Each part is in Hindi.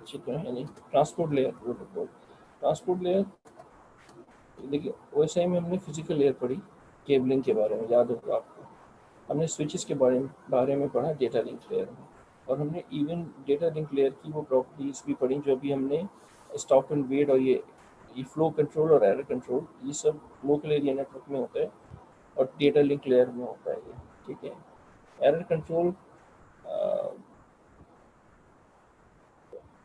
अच्छी तरह है नहीं। Transport layer protocol, transport layer देखिए वैसे ही में हमने फिजिकल लेयर पढ़ी केबलिंग के बारे में, याद होगा आपको। हमने स्विचेस के बारे में पढ़ा डेटा लिंक लेयर में, और हमने इवन डेटा लिंक लेयर की वो प्रॉपर्टीज भी पढ़ी जो अभी हमने स्टॉप एंड वेट और ये फ्लो कंट्रोल और एरर कंट्रोल, ये सब लोकल एरिया नेटवर्क में होता है और डेटा लिंक लेयर में होता है ये, ठीक है। एरर कंट्रोल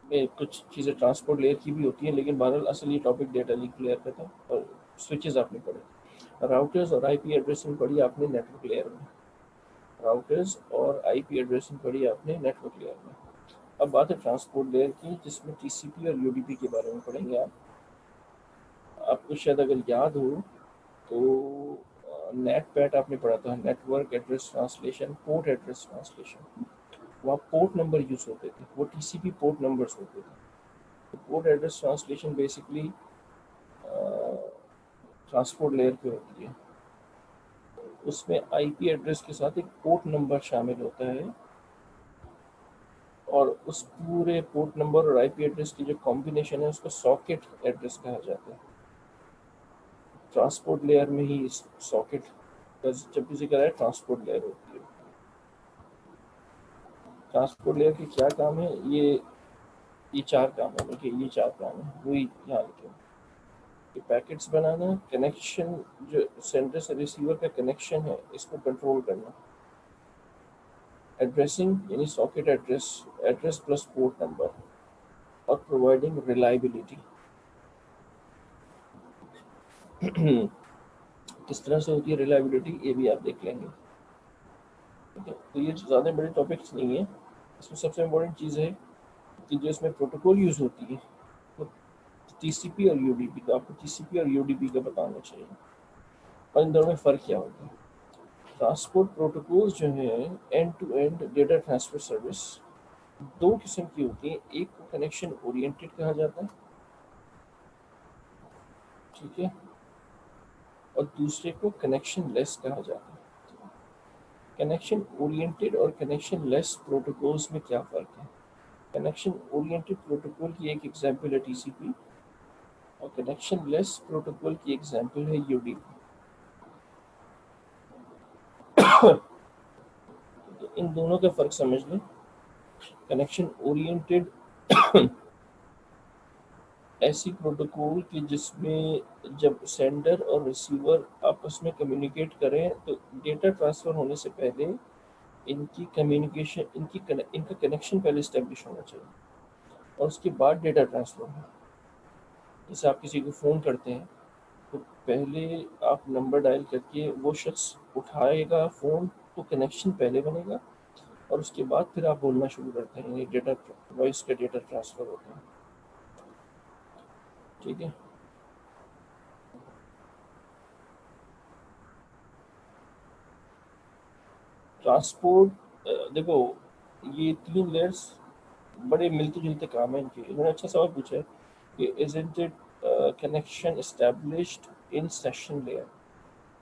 में कुछ चीज़ें ट्रांसपोर्ट लेयर की भी होती हैं, लेकिन बहरहाल असल ये टॉपिक डेटा लिंक लेयर का था। और स्विचेस आपने पढ़े, राउटर्स और आईपी एड्रेसिंग पढ़ी आपने नेटवर्क लेयर में, राउटर्स और आईपी एड्रेसिंग पढ़ी आपने नेटवर्क लेयर में। अब बात है ट्रांसपोर्ट लेयर की, जिसमें टीसीपी और यूडीपी के बारे में पढ़ेंगे आप। आपको शायद अगर याद हो तो नेट पैट आपने पढ़ा था, network address translation, port address translation. वहाँ पोर्ट नंबर यूज होते थे, वो टीसीपी पोर्ट नंबर्स होते थे। तो port address translation basically transport layer पे होती है। उसमें आईपी एड्रेस के साथ एक पोर्ट नंबर शामिल होता है, और उस पूरे पोर्ट नंबर और आईपी एड्रेस की जो कॉम्बिनेशन है उसको सॉकेट एड्रेस कहा जाता है। ट्रांसपोर्ट लेयर में ही सॉकेट का जब भी जिक्र है ट्रांसपोर्ट लेयर होती है। ट्रांसपोर्ट लेयर के क्या काम है, ये चार काम है, देखिए ये चार काम है, वही यहाँ लिखे कि पैकेट्स बनाना, कनेक्शन जो सेंडर से रिसीवर का कनेक्शन है इसको कंट्रोल करना, एड्रेसिंग यानी socket address, address plus port number, और प्रोवाइडिंग रिलायबिलिटी। किस तरह से होती है रिलायबिलिटी ये भी आप देख लेंगे, ठीक है। तो ये ज़्यादा बड़े टॉपिक्स नहीं है। इसमें सबसे इम्पोर्टेंट चीज़ है कि जो इसमें प्रोटोकॉल यूज़ होती है वो टीसीपी और यूडीपी, तो आपको टीसीपी और यूडीपी का बताना चाहिए और इन दोनों में फ़र्क क्या होता है। ट्रांसपोर्ट प्रोटोकॉल्स जो है end to end data transfer service, दो किस्म की होती है। एक को कनेक्शन ओरिएंटेड कहा जाता है, ठीक है, और दूसरे को कनेक्शन लेस कहा जाता है। कनेक्शन ओरिएंटेड और कनेक्शन लेस प्रोटोकॉल्स में क्या फ़र्क है। कनेक्शन ओरिएंटेड प्रोटोकॉल की एक एग्जांपल है टीसीपी, और कनेक्शन लेस प्रोटोकॉल की एग्जांपल है यूडीपी। तो इन दोनों का फ़र्क समझ लें। कनेक्शन ओरिएंटेड ऐसी प्रोटोकॉल कि जिसमें जब सेंडर और रिसीवर आपस में कम्युनिकेट करें तो डेटा ट्रांसफ़र होने से पहले इनकी कम्युनिकेशन, इनका कनेक्शन पहले इस्टेब्लिश होना चाहिए और उसके बाद डेटा ट्रांसफ़र हो। जैसे आप किसी को फ़ोन करते हैं तो पहले आप नंबर डायल करके वो शख्स उठाएगा फ़ोन, तो कनेक्शन पहले बनेगा और उसके बाद फिर आप बोलना शुरू करते हैं, यानी डेटा वॉइस का डेटा ट्रांसफ़र होता है, ठीक है। ट्रांसपोर्ट देखो ये तीन लेयर्स बड़े मिलते जुलते काम है इनके। इन्होंने अच्छा सवाल पूछा है कि isn't it connection established in session layer.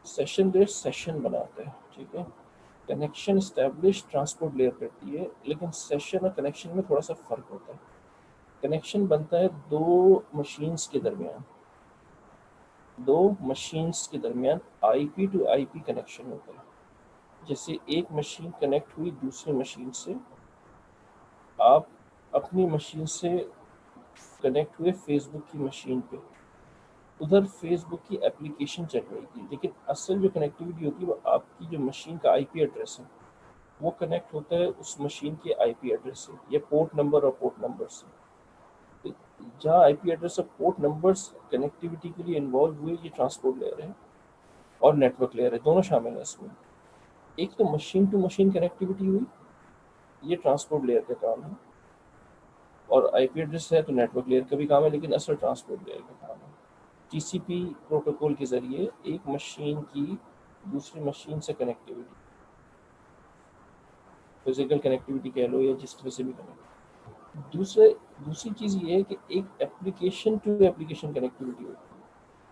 Session layer session बनाता है, ठीक है। कनेक्शन एस्टैब्लिश ट्रांसपोर्ट लेयर करती है, लेकिन सेशन और कनेक्शन में थोड़ा सा फ़र्क होता है। कनेक्शन बनता है दो मशीन्स के दरमियान, दो मशीन्स के दरमियान आईपी टू आईपी कनेक्शन होता है। जैसे एक मशीन कनेक्ट हुई दूसरी मशीन से, आप अपनी मशीन से कनेक्ट हुए फेसबुक की मशीन पे, उधर फेसबुक की एप्लीकेशन चल रही थी, लेकिन असल जो कनेक्टिविटी होती है वो आपकी जो मशीन का आईपी एड्रेस है वो कनेक्ट होता है उस मशीन के आईपी एड्रेस से, या पोर्ट नंबर और पोर्ट नंबर से। तो जहाँ आईपी एड्रेस और पोर्ट नंबर्स कनेक्टिविटी के लिए इन्वॉल्व हुए, ये ट्रांसपोर्ट लेयर है और नेटवर्क लेयर है, दोनों शामिल है इसमें। एक तो मशीन टू मशीन कनेक्टिविटी हुई, ये ट्रांसपोर्ट लेयर का काम है, और आईपी एड्रेस है तो नेटवर्क लेयर का भी काम है, लेकिन असल ट्रांसपोर्ट लेयर का काम है। टीसीपी प्रोटोकॉल के ज़रिए एक मशीन की दूसरी मशीन से कनेक्टिविटी, फिजिकल कनेक्टिविटी कह लो या जिस तरह से भी कनेक्ट। दूसरी चीज़ ये है कि एक एप्लीकेशन टू एप्लीकेशन कनेक्टिविटी होती है।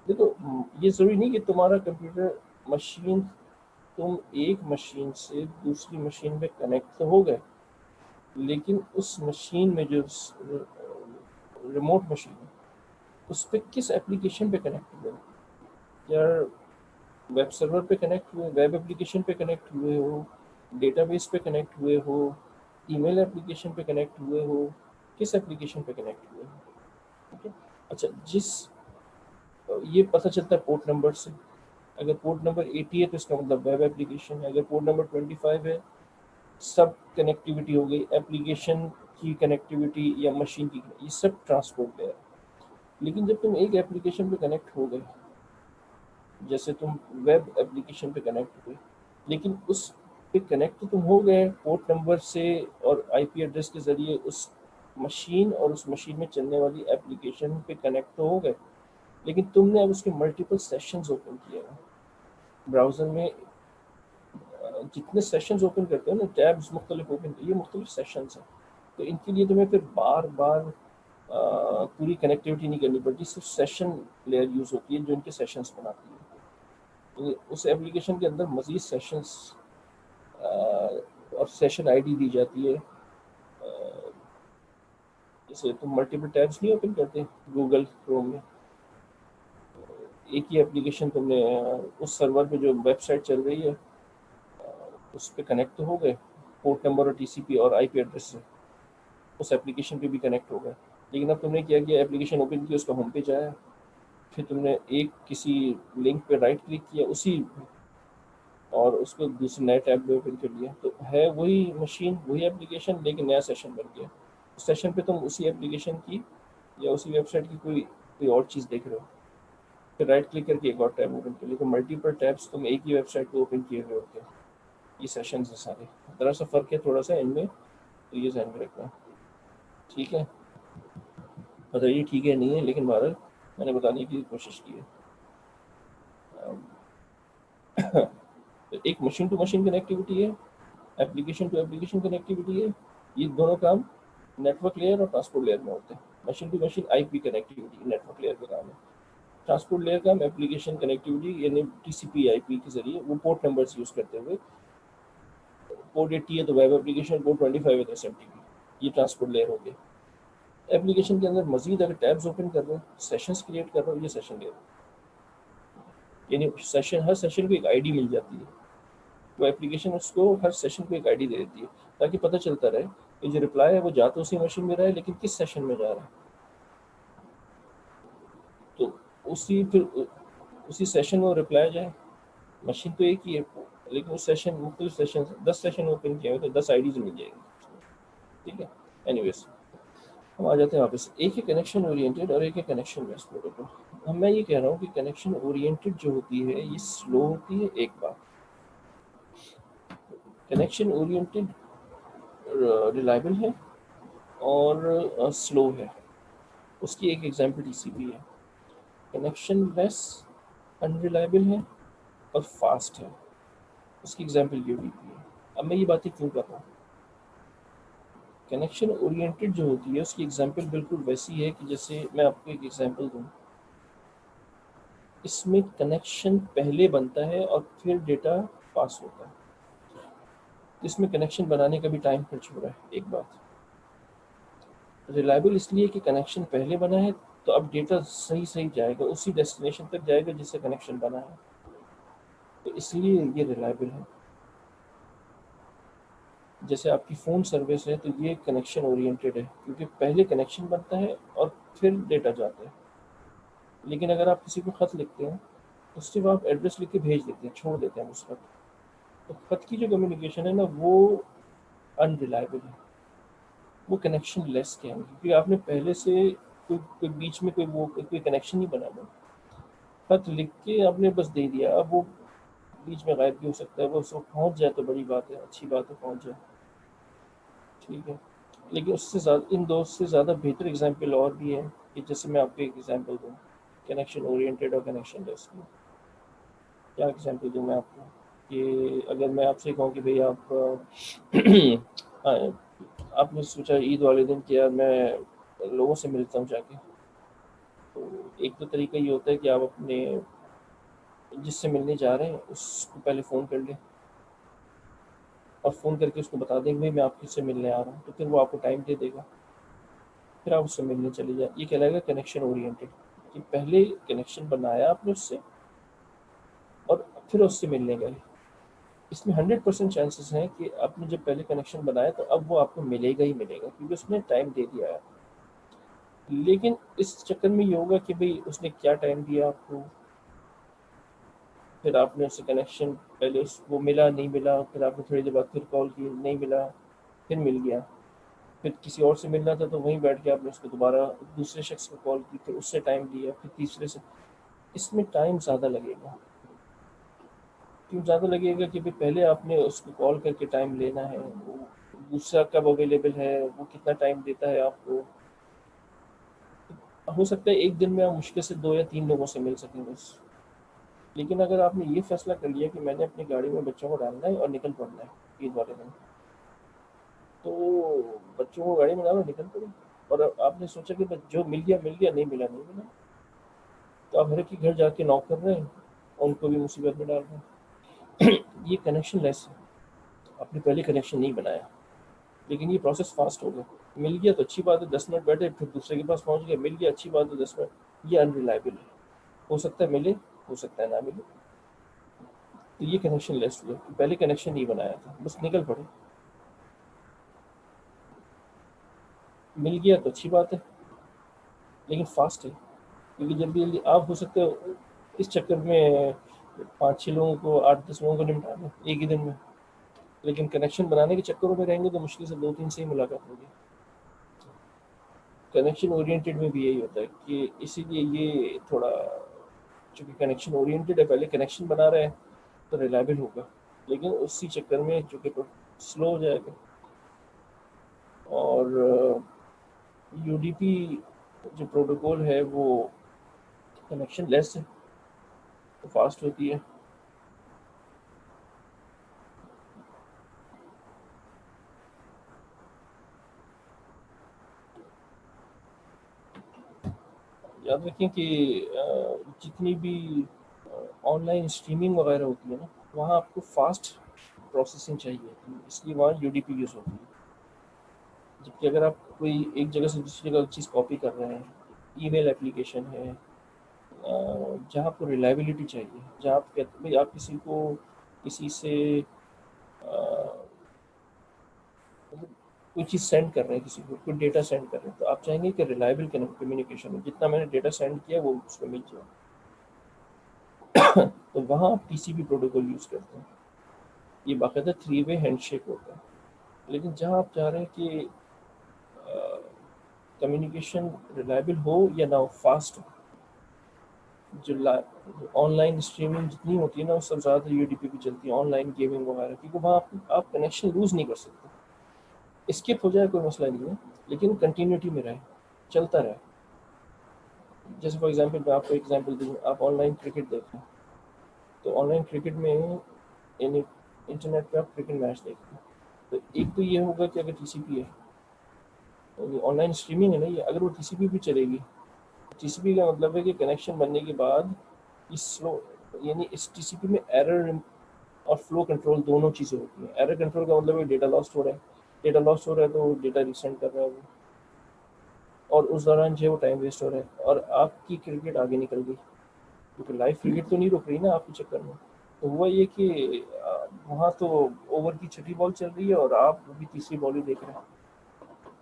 देखो ये ज़रूरी नहीं कि तुम्हारा कंप्यूटर मशीन, तुम एक मशीन से दूसरी मशीन में कनेक्ट तो हो गए, लेकिन उस मशीन में जो रिमोट मशीन है, उस पर किस एप्लीकेशन पे कनेक्ट हुए हो? यार वेब सर्वर पे कनेक्ट हुए, वेब एप्लीकेशन पे कनेक्ट हुए हो, डेटाबेस पे कनेक्ट हुए हो, ईमेल एप्लीकेशन पे कनेक्ट हुए हो, किस एप्लीकेशन पे कनेक्ट हुए हो? ठीक है। अच्छा, ये पता चलता है पोर्ट नंबर से। अगर पोर्ट नंबर 80 है तो इसका मतलब वेब एप्लीकेशन है, अगर पोर्ट नंबर 25 है सब कनेक्टिविटी हो गई, एप्लीकेशन की कनेक्टिविटी या मशीन की, ये सब ट्रांसपोर्ट लेयर है। लेकिन जब तुम एक एप्लीकेशन पे कनेक्ट हो गए, जैसे तुम वेब एप्लीकेशन पे कनेक्ट हुए, लेकिन उस पे कनेक्ट तो तुम हो गए पोर्ट नंबर से और आईपी एड्रेस के ज़रिए उस मशीन, और उस मशीन में चलने वाली एप्लीकेशन पे कनेक्ट तो हो गए, लेकिन तुमने अब उसके मल्टीपल सेशंस ओपन किए हैं ब्राउज़र में। जितने सेशंस ओपन करते हो ना, टैब्स मुख्तलिफ ओपन, ये मुख्तलिफ सेशंस हैं, तो इनके लिए तुम्हें फिर बार बार पूरी कनेक्टिविटी नहीं करनी पड़ती, सिर्फ सेशन लेयर यूज़ होती है जो इनके सेशंस बनाती है। तो उस एप्लीकेशन के अंदर मज़ीद सेशंस और सेशन आईडी दी जाती है। जैसे तुम मल्टीपल टैब्स नहीं ओपन करते गूगल क्रोम में, एक ही एप्लीकेशन तुमने उस सर्वर पे जो वेबसाइट चल रही है उस पर कनेक्ट तो हो गए पोर्ट नंबर और टीसीपी और आईपी एड्रेस से, उस एप्लीकेशन पे भी कनेक्ट हो गए, लेकिन अब तुमने क्या किया, एप्लीकेशन ओपन किया, उसका होम पेज आया, फिर तुमने एक किसी लिंक पे राइट क्लिक किया उसी और उसको दूसरे नए टैब में ओपन कर लिया, तो है वही मशीन वही एप्लीकेशन, लेकिन नया सेशन बन गया। उस सेशन पे तुम उसी एप्लीकेशन की या उसी वेबसाइट की कोई और चीज़ देख रहे हो, फिर राइट क्लिक करके एक और टैब ओपन कर लिया, तो मल्टीपल टैब्स तुम एक ही वेबसाइट को ओपन किए हुए होते हैं। ये सेशंस है सारे, थोड़ा सा फ़र्क है थोड़ा सा इनमें, तो ये ध्यान में रखना। ठीक है, बताइए ठीक है नहीं है, लेकिन बहरहाल मैंने बताने की कोशिश की है। एक मशीन टू मशीन कनेक्टिविटी है, एप्लीकेशन टू एप्लीकेशन कनेक्टिविटी है, ये दोनों काम नेटवर्क लेयर और ट्रांसपोर्ट लेयर में होते हैं। Machine to machine IP connectivity network layer का काम है, ट्रांसपोर्ट लेयर का एप्लीकेशन कनेक्टिविटी यानी टीसीपी आईपी के जरिए वो पोर्ट नंबर्स यूज़ करते हुए, पोर्ट 80 है तो वेब एप्लीकेशन, पोर्ट 25 है तो एसएमटीपी, ये ट्रांसपोर्ट लेयर हो गया। एप्लीकेशन के अंदर मजीद अगर टैब्स ओपन कर रहे हो, सेशंस क्रिएट कर रहे हो, ये सेशन लेयर, यानी सेशन, हर सेशन को एक आईडी मिल जाती है, वो एप्लीकेशन उसको हर सेशन को एक आईडी दे देती है, ताकि पता चलता रहे कि जो रिप्लाई है वो जा तो उसी मशीन में रहा है, लेकिन किस सेशन में जा रहा है। तो उसी सेशन में रिप्लाई जाए, मशीन तो एक ही है, लेकिन उस सेशन मुख्तलिफ सेशन 10 सेशन ओपन किए हुए तो 10 आईडीज मिल जाएंगी। ठीक है, एनीवेज हम आ जाते हैं वापस, एक है कनेक्शन ओरिएंटेड और एक है कनेक्शन बेस्ड प्रोटोकॉल। अब मैं ये कह रहा हूँ कि कनेक्शन ओरिएंटेड जो होती है ये स्लो होती है। एक बात, कनेक्शन ओरिएंटेड रिलायबल है और स्लो है, उसकी एक एग्जांपल टीसीपी है। कनेक्शन लेस अनरिलायबल है और फास्ट है, उसकी एग्जांपल यूडीपी है। अब मैं ये बातें क्यों कर रहा हूँ, कनेक्शन ओरिएंटेड जो होती है उसकी एग्जांपल बिल्कुल वैसी है कि जैसे मैं आपको एक एग्जांपल दूँ, इसमें कनेक्शन पहले बनता है और फिर डेटा पास होता है, इसमें कनेक्शन बनाने का भी टाइम खर्च हो रहा है। एक बात, रिलायबल इसलिए कि कनेक्शन पहले बना है तो अब डेटा सही सही जाएगा, उसी डेस्टिनेशन तक जाएगा जिससे कनेक्शन बना है, तो इसलिए ये रिलायबल है। जैसे आपकी फ़ोन सर्विस है तो ये कनेक्शन ओरिएंटेड है, क्योंकि पहले कनेक्शन बनता है और फिर डेटा जाता है। लेकिन अगर आप किसी को ख़त लिखते हैं तो सिर्फ आप एड्रेस लिख के भेज देते हैं, छोड़ देते हैं उस खत, तो खत की जो कम्युनिकेशन है ना वो अनरिलायबल है, वो कनेक्शन लेस के हैं, क्योंकि आपने पहले से कोई बीच में कोई कनेक्शन नहीं बना हुआ, खत लिख के आपने बस दे दिया, अब वो बीच में गायब भी हो सकता है, वो उसको पहुंच जाए तो बड़ी बात है, अच्छी बात है पहुंच जाए। ठीक है, लेकिन उससे ज़्यादा, इन दो से ज़्यादा बेहतर एग्जांपल और भी है कि जैसे मैं आपको एक एग्जांपल दूँ कनेक्शन ओरिएंटेड और कनेक्शन लेस की। क्या एग्जांपल दूँ मैं आपको कि अगर मैं आपसे कहूँ कि भाई आप आपने सोचा ईद वाले दिन कि यार मैं लोगों से मिलता हूँ जाके, तो एक तो तरीका ये होता है कि आप अपने जिससे मिलने जा रहे हैं उसको पहले फ़ोन कर लें और फ़ोन करके उसको बता दें भाई मैं आपसे मिलने आ रहा हूँ, तो फिर वो आपको टाइम दे देगा। फिर आप उससे मिलने चले जाए। ये कहलाएगा कनेक्शन ओरिएंटेड, कि पहले कनेक्शन बनाया आपने उससे और फिर उससे मिलने गए। इसमें 100% चांसेस हैं कि आपने जब पहले कनेक्शन बनाया तो अब वो आपको मिलेगा ही मिलेगा, क्योंकि उसने टाइम दे दिया है। लेकिन इस चक्कर में ये होगा कि भाई उसने क्या टाइम दिया आपको, फिर आपने उससे कनेक्शन पहले वो मिला नहीं मिला, फिर आपने थोड़ी देर बाद फिर कॉल की नहीं मिला, फिर मिल गया, फिर किसी और से मिलना था तो वहीं बैठ के आपने उसको दोबारा दूसरे शख्स को कॉल की, फिर उससे टाइम लिया, फिर तीसरे से। इसमें टाइम ज़्यादा लगेगा। क्यों ज़्यादा लगेगा कि भाई पहले आपने उसको कॉल करके टाइम लेना है, वो दूसरा कब अवेलेबल है, वो कितना टाइम देता है आपको। हो सकता है एक दिन में आप मुश्किल से 2 या 3 लोगों से मिल सकें बस। लेकिन अगर आपने ये फैसला कर लिया कि मैंने अपनी गाड़ी में बच्चों को डालना है और निकल पड़ना है ईद वाले दिन, तो बच्चों को गाड़ी में डालो, निकल पड़ो। और आपने सोचा कि बस जो मिल गया मिल गया, नहीं मिला नहीं मिला, तो आप हर एक के घर जाके नॉक कर रहे हैं और उनको भी मुसीबत में डाल रहे हैं। ये कनेक्शन लेस है, आपने पहले कनेक्शन नहीं बनाया। लेकिन ये प्रोसेस फास्ट हो गया, मिल गया तो अच्छी बात है, 10 मिनट बैठे फिर दूसरे के पास पहुंच गया, मिल गया अच्छी बात है, 10 मिनट। ये अनरिलायबल है, हो सकता है मिले, हो सकता है ना मिले। तो ये कनेक्शन लेस हुआ, पहले कनेक्शन नहीं बनाया था, बस निकल पड़े। मिल गया तो अच्छी बात है, लेकिन फास्ट है, क्योंकि जल्दी जल्दी आप हो सकते हो इस चक्कर में 5-6 लोगों को, 8-10 लोगों को निपटा दें एक ही दिन में। लेकिन कनेक्शन बनाने के चक्करों में रहेंगे तो मुश्किल से 2-3 से ही मुलाकात होगी। कनेक्शन ओरिएंटेड में भी यही होता है कि इसीलिए ये थोड़ा, चूँकि कनेक्शन ओरिएंटेड है, पहले कनेक्शन बना रहे हैं तो रिलायबल होगा, लेकिन उसी चक्कर में चूँकि तो स्लो हो जाएगा। और यूडीपी जो प्रोटोकॉल है वो कनेक्शन लेस है तो फास्ट होती है। याद रखें कि जितनी भी ऑनलाइन स्ट्रीमिंग वगैरह होती है ना, वहाँ आपको फास्ट प्रोसेसिंग चाहिए, इसलिए वहाँ यूडीपी यूज़ होती है। जबकि अगर आप कोई एक जगह से दूसरी जगह चीज़ कॉपी कर रहे हैं, ईमेल एप्लीकेशन है, जहाँ आपको रिलायबिलिटी चाहिए, जहाँ आप कहते भाई आप किसी को किसी से मतलब कोई चीज़ सेंड कर रहे हैं, किसी को कोई डेटा सेंड कर रहे हैं, तो आप चाहेंगे कि रिलायबल कम्युनिकेशन हो, जितना मैंने डेटा सेंड किया वो उसमें मिल जाए। तो वहाँ आप टीसीपी प्रोटोकॉल यूज़ करते हैं, ये बाकायदा 3 वे हैंडशेक होता है। लेकिन जहाँ आप चाह रहे हैं कि कम्युनिकेशन रिलायबल हो या ना हो, फास्ट हो, जो ऑनलाइन स्ट्रीमिंग जितनी होती है ना, वो सब ज़्यादा यूडीपी पे चलती है, ऑनलाइन गेमिंग वगैरह, क्योंकि वहाँ आप कनेक्शन लूज़ नहीं कर सकते। स्किप हो जाए कोई मसला नहीं है, लेकिन कंटिन्यूटी में रहे, चलता रहे। जैसे फॉर एग्जांपल मैं आपको एग्जांपल दूँ, आप ऑनलाइन क्रिकेट देखें, तो ऑनलाइन क्रिकेट में इंटरनेट पे आप क्रिकेट मैच देखते हैं, तो एक तो ये होगा कि अगर टीसीपी है, ऑनलाइन स्ट्रीमिंग है ना ये, अगर वो टीसीपी भी चलेगी, टीसीपी का मतलब है कि कनेक्शन बनने के बाद इस स्लो, यानी इस टीसीपी में एरर और फ्लो कंट्रोल दोनों चीज़ें होती हैं। एरर कंट्रोल का मतलब है डेटा लॉस्ट हो रहा है, डेटा लॉस्ट हो रहा है तो डेटा रिसेंड कर रहा है वो, और उस दौरान जो है वो टाइम वेस्ट हो रहा है और आपकी क्रिकेट आगे निकल गई, क्योंकि लाइव क्रिकेट तो नहीं रुक रही ना आपके चक्कर में। तो हुआ ये कि वहाँ तो ओवर की छठी बॉल चल रही है और आप अभी तीसरी बॉल ही देख रहे हैं,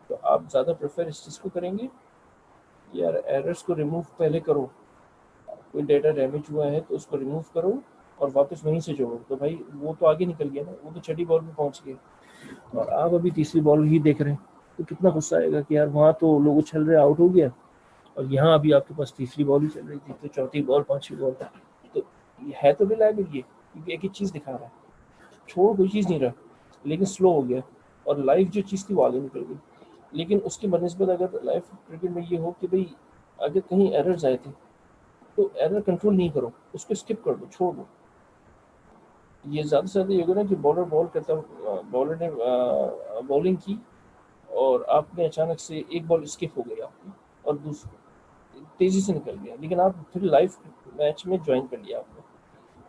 तो आप ज़्यादा प्रेफर इस चीज़ को करेंगे यार एरर्स को रिमूव पहले करो। कोई डेटा डैमेज हुआ है तो उसको रिमूव करो और वापस वहीं से जोड़ो, तो भाई वो तो आगे निकल गया ना, वो तो छठी बॉल पे पहुंच गया और आप अभी तीसरी बॉल ही देख रहे हैं। तो कितना गुस्सा आएगा कि यार वहाँ तो लोग उछल रहे, आउट हो गया, और यहाँ अभी आपके पास तीसरी बॉल ही चल रही थी, तो चौथी बॉल, पांचवी बॉल। तो ये है तो रिलायबल ये, क्योंकि एक ही चीज़ दिखा रहा है, छोड़ कोई चीज़ नहीं रहा, लेकिन स्लो हो गया और लाइव जो चीज़ थी वो आगे निकल गई। लेकिन उसके बनस्बत अगर लाइव क्रिकेट में ये हो कि भाई अगर कहीं एरर्स आए थे तो एरर कंट्रोल नहीं करो, उसको स्किप कर दो, छोड़ दो। ये ज़्यादा से ज़्यादा ये होगा ना कि बॉलर बॉल करता, बॉलर ने बॉलिंग की और आपने अचानक से एक बॉल स्किप हो गई आपकी और दूसरी तेज़ी से निकल गया, लेकिन आप फिर लाइव मैच में ज्वाइन कर लिया आपने,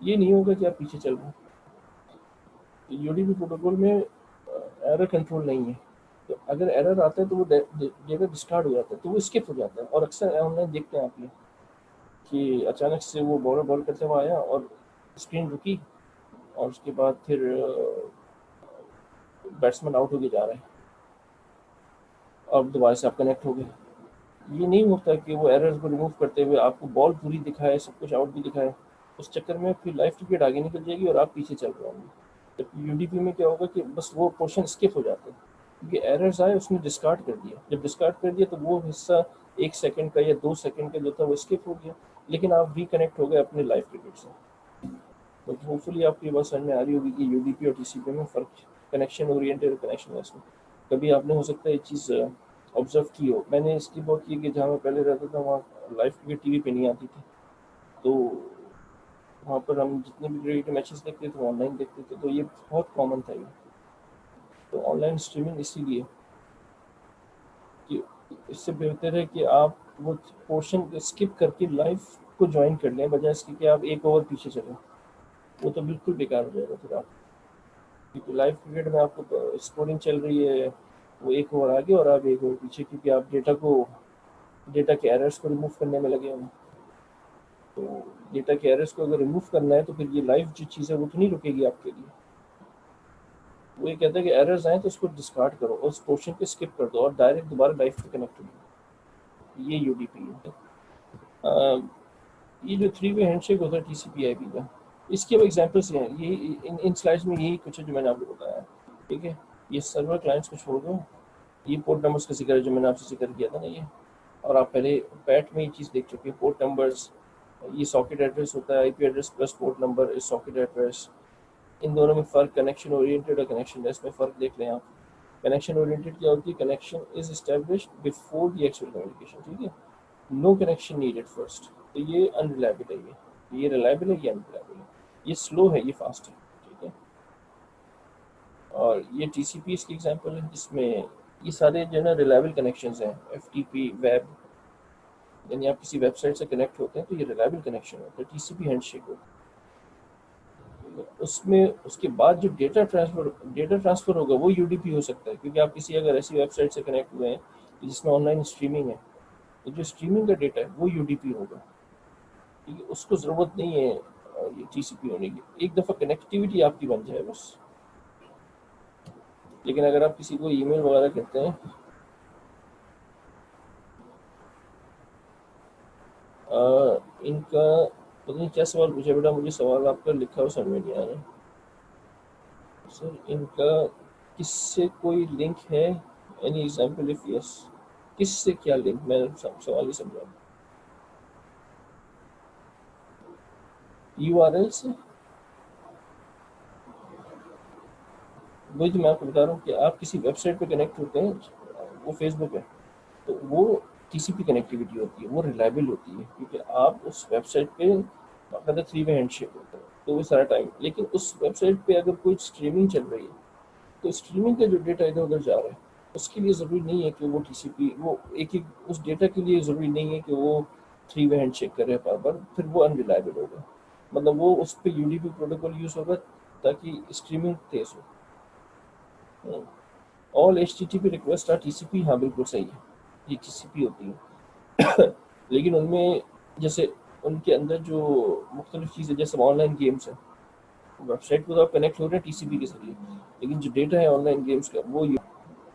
ये नहीं होगा कि आप पीछे चल रहे हैं। यूडीपी प्रोटोकॉल में एरर कंट्रोल नहीं है, तो अगर एरर आता है तो वो डेटा डिस्कार्ड हो जाता है, तो वो स्किप हो जाता है। और अक्सर ऑनलाइन देखते हैं आप ये कि अचानक से वो बॉलर बॉल करते हुए आया और स्क्रीन रुकी और उसके बाद फिर बैट्समैन आउट होके जा रहे हैं और दोबारा से आप कनेक्ट हो गए। ये नहीं होता कि वो एरर्स को रिमूव करते हुए आपको बॉल पूरी दिखाए, सब कुछ आउट भी दिखाए। उस चक्कर में फिर लाइफ टिकट आगे निकल जाएगी और आप पीछे चल रहे होंगे। जब यूडीपी में क्या होगा कि बस वो पोर्शन स्किप हो जाते हैं क्योंकि एरर्स आए, उसने डिस्कार्ड कर दिया। जब डिस्कार्ड कर दिया तो वो हिस्सा 1 सेकंड का या 2 सेकंड का जो था वो स्किप हो गया, लेकिन आप रिकनेक्ट हो गए अपने लाइफ क्रिकेट से। तो होपफुली आपकी बात समझ में आ रही होगी कि यूडीपी और टीसीपी में फ़र्क, कनेक्शन ओरिएंटेड और कनेक्शन लेस में। कभी आपने हो सकता है ये चीज़ ऑब्जर्व की हो। मैंने इसकी बात की कि जहाँ मैं पहले रहता था वहाँ लाइव क्रिकेट टीवी पे नहीं आती थी, तो वहाँ पर हम जितने भी क्रिकेट मैचेस देखते थे ऑनलाइन देखते थे, तो ये बहुत कॉमन था ये। तो ऑनलाइन स्ट्रीमिंग इसीलिए कि इससे बेहतर है कि आप वो पोर्शन स्किप करके लाइव को ज्वाइन कर लें, बजाय इसके कि आप एक ओवर पीछे चलें। वो तो बिल्कुल बेकार हो जाएगा फिर आप, क्योंकि लाइव क्रिकेट में आपको स्कोरिंग चल रही है, वो एक ओवर आगे और आप एक ओवर पीछे, क्योंकि आप डेटा के एरर्स को रिमूव करने में लगे हुए। तो डेटा के एरर्स को अगर रिमूव करना है तो फिर ये लाइव जो चीज़ है वो तो नहीं रुकेगी आपके लिए। वो ये कहता है कि एरर्स आए तो उसको डिस्कार्ड करो, उस पोर्शन को स्किप कर दो और डायरेक्ट दोबारा लाइव पे कनेक्ट हो। ये यूडीपी है। ये जो 3 वे हैंडशेक होता है टीसीपी आईपी का, इसके अब एग्जांपल्स हैं। ये इन स्लाइड्स में यही कुछ है जो मैंने आपको बताया, ठीक है। ये सर्वर क्लाइंट्स को छोड़ दो, ये पोर्ट नंबर्स का जिक्र है जो मैंने आपसे जिक्र किया था ना ये, और आप पहले पैट में ये चीज़ देख चुके हैं। पोर्ट नंबर्स, ये सॉकेट एड्रेस होता है, IP address plus port number is socket address. इन दोनों में फ़र्क, कनेक्शन ओरिएंटेड और कनेक्शन लेस में फ़र्क देख लें आप। कनेक्शन ओरिएंटेड क्या होती है? Connection is established before the actual communication, ठीक है। नो कनेक्शन नीडेड फर्स्ट, तो ये अनरिलायबल है। ये रिलायबल है, ये अनरिलायबल है। ये स्लो है, ये फास्ट है, ठीक है। और ये टीसीपी इसकी एग्जांपल है, जिसमें ये सारे जो है ना रिलायबल कनेक्शंस हैं। एफटीपी वेब, यानी आप किसी वेबसाइट से कनेक्ट होते हैं तो ये रिलायबल कनेक्शन होता है। टीसीपी हैंडशेक होता है उसमें। उसके बाद जो डेटा ट्रांसफर होगा वो यूडीपी हो सकता है, क्योंकि आप किसी अगर ऐसी वेबसाइट से कनेक्ट हुए हैं जिसमें ऑनलाइन स्ट्रीमिंग है, तो जो स्ट्रीमिंग का डेटा है वो यूडीपी होगा, ठीक है। उसको ज़रूरत नहीं है ये टीसीपी होने की, एक दफ़ा कनेक्टिविटी आपकी बन जाए बस। लेकिन अगर आप किसी को ईमेल वगैरह करते हैं, इनका पता नहीं क्या सवाल पूछा बेटा, मुझे सवाल आपका लिखा हुआ समझ में नहीं आ रहा सर। इनका किससे कोई लिंक है? एनी एग्जाम्पल इफ यस, किससे क्या लिंक? मैं सवाल ही समझा। यूआरएल से? वही तो मैं आपको बता रहा हूँ कि आप किसी वेबसाइट पे कनेक्ट होते हैं, वो फेसबुक है, तो वो टीसीपी कनेक्टिविटी होती है, वो रिलायबल होती है, क्योंकि आप उस वेबसाइट पे बाकायदा 3 वे हैंडशेक होता है, तो वो सारा टाइम। लेकिन उस वेबसाइट पे अगर कोई स्ट्रीमिंग चल रही है, तो स्ट्रीमिंग का जो डेटा इधर उधर जा रहा है, उसके लिए ज़रूरी नहीं है कि वो टीसीपी, वो एक उस डेटा के लिए ज़रूरी नहीं है कि वो 3 वे हैंडशेक करे बार बार, फिर वो अनरिलायबल होगा। मतलब वो उस पर यूडीपी प्रोटोकॉल यूज़ होगा ताकि स्ट्रीमिंग तेज़ हो। All H T T P request are TCP, हाँ बिल्कुल सही है, ये टीसीपी होती है। लेकिन उनमें जैसे उनके अंदर जो मुख्तलिफ चीज़ें, जैसे ऑनलाइन गेम्स है, वेबसाइट पर तो आप कनेक्ट हो रहे हैं टीसीपी के जरिए, लेकिन जो डेटा है ऑनलाइन गेम्स का वो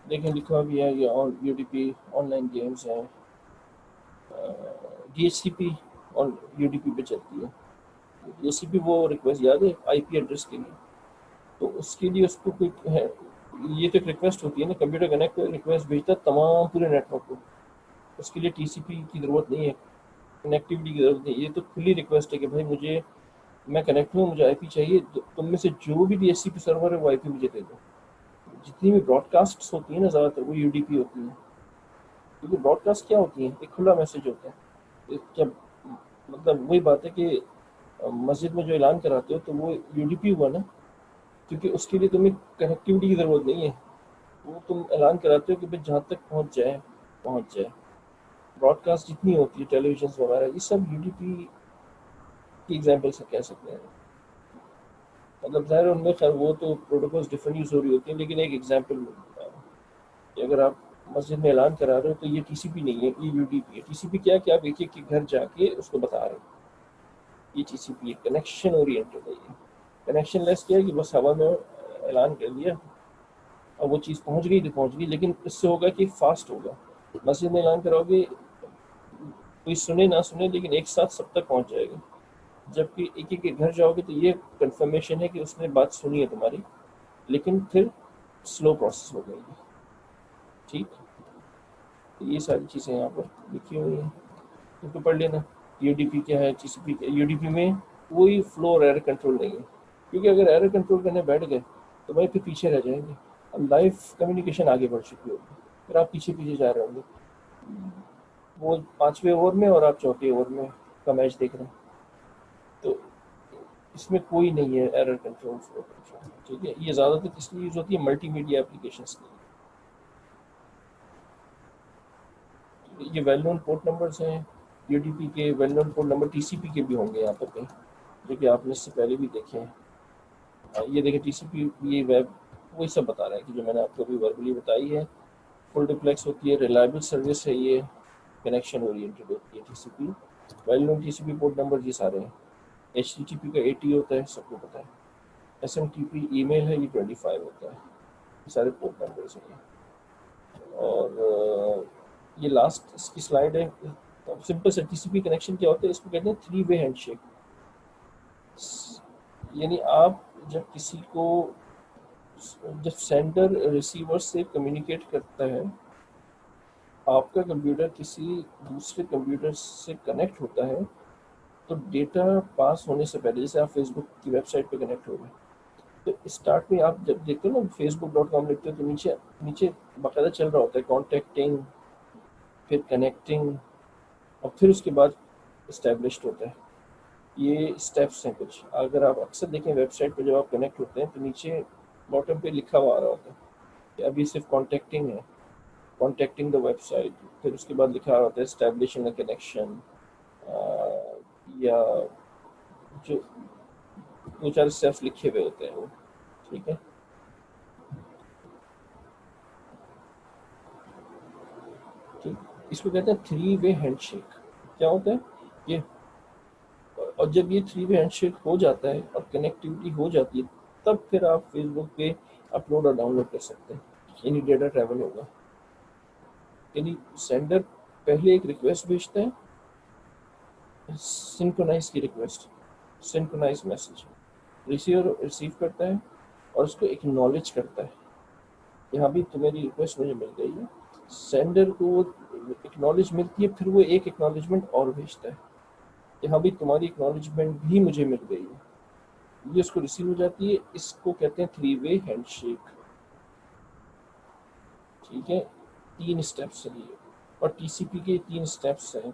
देखें लिखा भी है, ये ऑन यूडीपी ऑनलाइन गेम्स है, डीएचसीपी और यूडीपी पे चलती है। डीएचसीपी वो रिक्वेस्ट याद है आईपी एड्रेस के लिए, तो उसके लिए उसको कोई है, ये तो एक रिक्वेस्ट होती है ना, कंप्यूटर कनेक्ट रिक्वेस्ट भेजता है तमाम पूरे नेटवर्क को, उसके लिए टीसीपी की ज़रूरत नहीं है, कनेक्टिविटी की ज़रूरत नहीं है। ये तो खुली रिक्वेस्ट है कि भाई मुझे, मैं कनेक्ट हूँ, मुझे आईपी चाहिए, तुम में से जो भी डीएचसीपी सर्वर है वो आईपी मुझे दे दो। जितनी भी ब्रॉडकास्ट होती है ना ज़्यादातर वो यूडीपी होती है, क्योंकि ब्रॉडकास्ट क्या होती है? एक खुला मैसेज होता है। जब मतलब वही बात है कि मस्जिद में जो ऐलान कराते हो तो वो यूडीपी हुआ ना, क्योंकि उसके लिए तुम्हें कनेक्टिविटी की ज़रूरत नहीं है, वो तुम ऐलान कराते हो कि भाई जहाँ तक पहुँच जाए पहुँच जाए। ब्रॉडकास्ट जितनी होती है टेलीविजन वगैरह, ये सब यूडीपी की एग्जाम्पल से कह सकते हैं। मतलब ज़ाहिर उनमें खैर वो तो प्रोटोकॉल्स डिफरेंट यूज़ हो रही होती है, लेकिन एक एग्जाम्पल में बता रहा हूँ। कि अगर आप मस्जिद में ऐलान करा रहे हो तो ये टीसीपी नहीं है, ये यूडीपी है। टीसीपी क्या कि आप एक एक के घर जाके उसको बता रहे हो, ये टीसीपी है। कनेक्शन ओरिएंटेड है ये। कनेक्शन लेस क्या है कि बस हवा में ऐलान कर दिया और वो चीज़ पहुंच गई तो पहुंच गई, लेकिन इससे होगा कि फास्ट होगा। मस्जिद में ऐलान कराओगे, कोई सुने ना सुने लेकिन एक साथ सब तक पहुंच जाएगा। जबकि एक एक के घर जाओगे तो ये कंफर्मेशन है कि उसने बात सुनी है तुम्हारी, लेकिन फिर स्लो प्रोसेस हो जाएगी। ठीक, तो ये सारी चीज़ें यहाँ पर लिखी हुई हैं, इनको पढ़ लेना। यूडीपी क्या है, टीसीपी क्या है। यूडीपी में कोई फ्लो और एरर कंट्रोल नहीं है, क्योंकि अगर एरर कंट्रोल करने बैठ गए तो भाई फिर पीछे रह जाएंगे। अब लाइव कम्युनिकेशन आगे बढ़ चुकी होगी, फिर आप पीछे पीछे जा रहे होंगे। वो 5वें ओवर में और आप 4थे ओवर में का मैच देख रहे हैं, तो इसमें कोई नहीं है एरर कंट्रोल, फ्लो कंट्रोल। ठीक है, ये ज़्यादातर इसलिए यूज़ होती है मल्टीमीडिया एप्लीकेशंस के लिए। ये वेल नोन पोर्ट नंबर्स हैं यूडीपी के, well known port number TCP के भी होंगे यहाँ पर कहीं, जो कि आपने इससे पहले भी देखे हैं। ये देखें टीसीपी, ये वेब वही सब बता रहा है कि जो मैंने आपको अभी वर्बली बताई है। फुल डिप्लेक्स होती है, रिलायबल सर्विस है ये, कनेक्शन ओरिएंटेड होती है TCP. Well known TCP port number ये सारे हैं। एचटीटीपी का 80 होता है, सबको पता है। एसएमटीपी ईमेल है, ये 25 होता है। ये सारे पोर्ट नंबर्स हैं। और ये लास्ट इसकी स्लाइड है। सिंपल सा टीसीपी कनेक्शन क्या होता है, इसको कहते हैं 3-वे हैंडशेक। यानी आप जब किसी को, जब सेंडर रिसीवर से कम्युनिकेट करता है, आपका कंप्यूटर किसी दूसरे कंप्यूटर से कनेक्ट होता है, तो डेटा पास होने से पहले, जैसे आप फेसबुक की वेबसाइट पे कनेक्ट हो गए, तो स्टार्ट में आप जब देखते हो ना facebook.com लिखते हो, तो नीचे नीचे बाकायदा चल रहा होता है कॉन्टेक्टिंग, फिर कनेक्टिंग, और फिर उसके बाद इस्टेब्लिश्ड होता है। ये स्टेप्स हैं कुछ। अगर आप अक्सर देखें वेबसाइट पे जब आप कनेक्ट होते हैं तो नीचे बॉटम पे लिखा हुआ आ रहा होता है कि अभी सिर्फ कॉन्टेक्टिंग है, कॉन्टेक्टिंग द वेबसाइट। फिर उसके बाद लिखा रहा होता है एस्टैब्लिशिंग अ कनेक्शन, या जो 2-4 स्टेप्स लिखे हुए होते हैं वो। ठीक है, ठीक। इसको कहते हैं 3-वे हैंडशेक। क्या होता है ये? और जब ये 3-वे हैंडशेक हो जाता है और कनेक्टिविटी हो जाती है, तब फिर आप फेसबुक पे अपलोड और डाउनलोड कर सकते हैं, यानी डेटा ट्रैवल होगा। यानी सेंडर पहले एक रिक्वेस्ट भेजता है, सिंक्रोनाइज की request, synchronize message. Receiver receive करता है और उसको एक्नॉलेज करता है, यहाँ भी तुम्हारी रिक्वेस्ट मुझे मिल गई है। सेंडर को एक्नॉलेज मिलती है, फिर वो एक एक्नॉलेजमेंट और भेजता है, यहाँ भी तुम्हारी एक्नॉलेजमेंट भी मुझे मिल गई है। ये उसको रिसीव हो जाती है। इसको कहते हैं 3-वे हैंडशेक। ठीक है, 3 स्टेप्स है ये, और टीसीपी के 3 स्टेप्स हैं।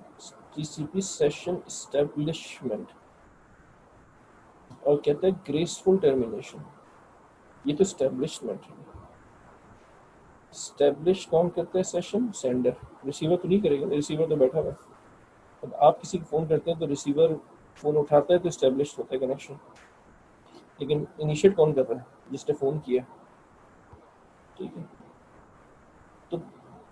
टीसीपी सेशन एस्टेब्लिशमेंट, और कहते हैं ग्रेसफुल टर्मिनेशन। ये तो एस्टेब्लिशमेंट है। स्टैब्लिश कौन करता है सेशन? सेंडर। रिसीवर तो नहीं करेगा, रिसीवर तो बैठा हुआ है। अब आप किसी को फ़ोन करते हैं तो रिसीवर फ़ोन उठाता है तो स्टैब्लिश होता है कनेक्शन, लेकिन इनिशिएट कौन कर रहा है? जिसने फ़ोन किया। ठीक है, तो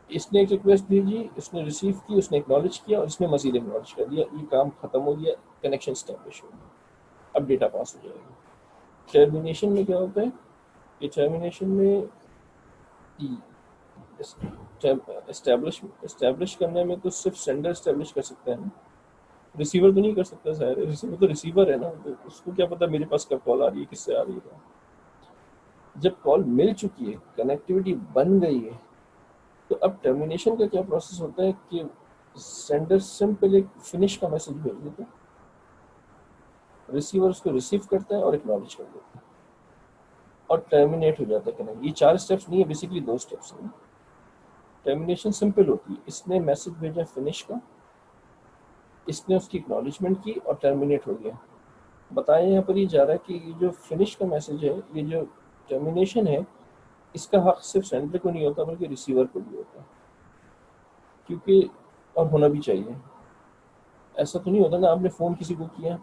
इसने एक रिक्वेस्ट भेजी, उसने रिसीव की, उसने एक्नॉलेज किया और इसने मजीद एक्नॉलेज कर दिया, ये काम खत्म हो गया, कनेक्शन स्टैब्लिश हो गया। अब डेटा पास हो जाएगा। टर्मिनेशन में क्या होता है? ये टर्मिनेशन में एस्टैब्लिश करने में तो सिर्फ सेंडर एस्टैब्लिश कर सकता है ना, रिसीवर तो नहीं कर सकता। शायद रिसीवर तो रिसीवर है ना, तो उसको क्या पता मेरे पास कब कॉल आ रही है, किससे आ रही है। जब कॉल मिल चुकी है, कनेक्टिविटी बन गई है, तो अब टर्मिनेशन का क्या प्रोसेस होता है कि सेंडर सिंपल एक फिनिश का मैसेज भेज देता है, रिसीवर उसको रिसीव करता है और एक्नॉलेज कर देता है, और टर्मिनेट हो जाता है कनेक्ट। ये 4 स्टेप्स नहीं है, बेसिकली 2 स्टेप्स हैं। टर्मिनेशन सिंपल होती है, इसने मैसेज भेजा फिनिश का, इसने उसकी एक्नॉलेजमेंट की और टर्मिनेट हो गया। बताया यहाँ पर ये जा रहा है कि ये जो फिनिश का मैसेज है, ये जो टर्मिनेशन है, इसका हक सिर्फ सेंडर को नहीं होता बल्कि रिसीवर को भी होता है, क्योंकि और होना भी चाहिए। ऐसा तो नहीं होता ना, आपने फ़ोन किसी को किया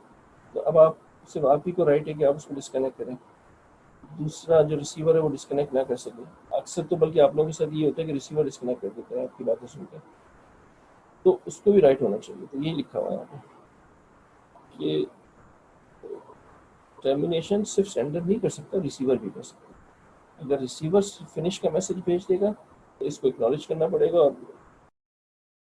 तो अब आप सिर्फ आप ही को राइट है कि आप उसको डिस्कनेक्ट करें। दूसरा जो रिसीवर है वो डिस्कनेक्ट ना कर सके। अक्सर तो बल्कि आप लोगों के साथ ये होता है कि रिसीवर डिस्कनेक्ट कर देता है आपकी बातें सुनकर, तो उसको भी राइट होना चाहिए। तो ये लिखा हुआ है यहाँ पे कि टर्मिनेशन सिर्फ सेंडर नहीं कर सकता, रिसीवर भी कर सकता है। अगर रिसीवर फिनिश का मैसेज भेज देगा तो इसको एक्नॉलेज करना पड़ेगा और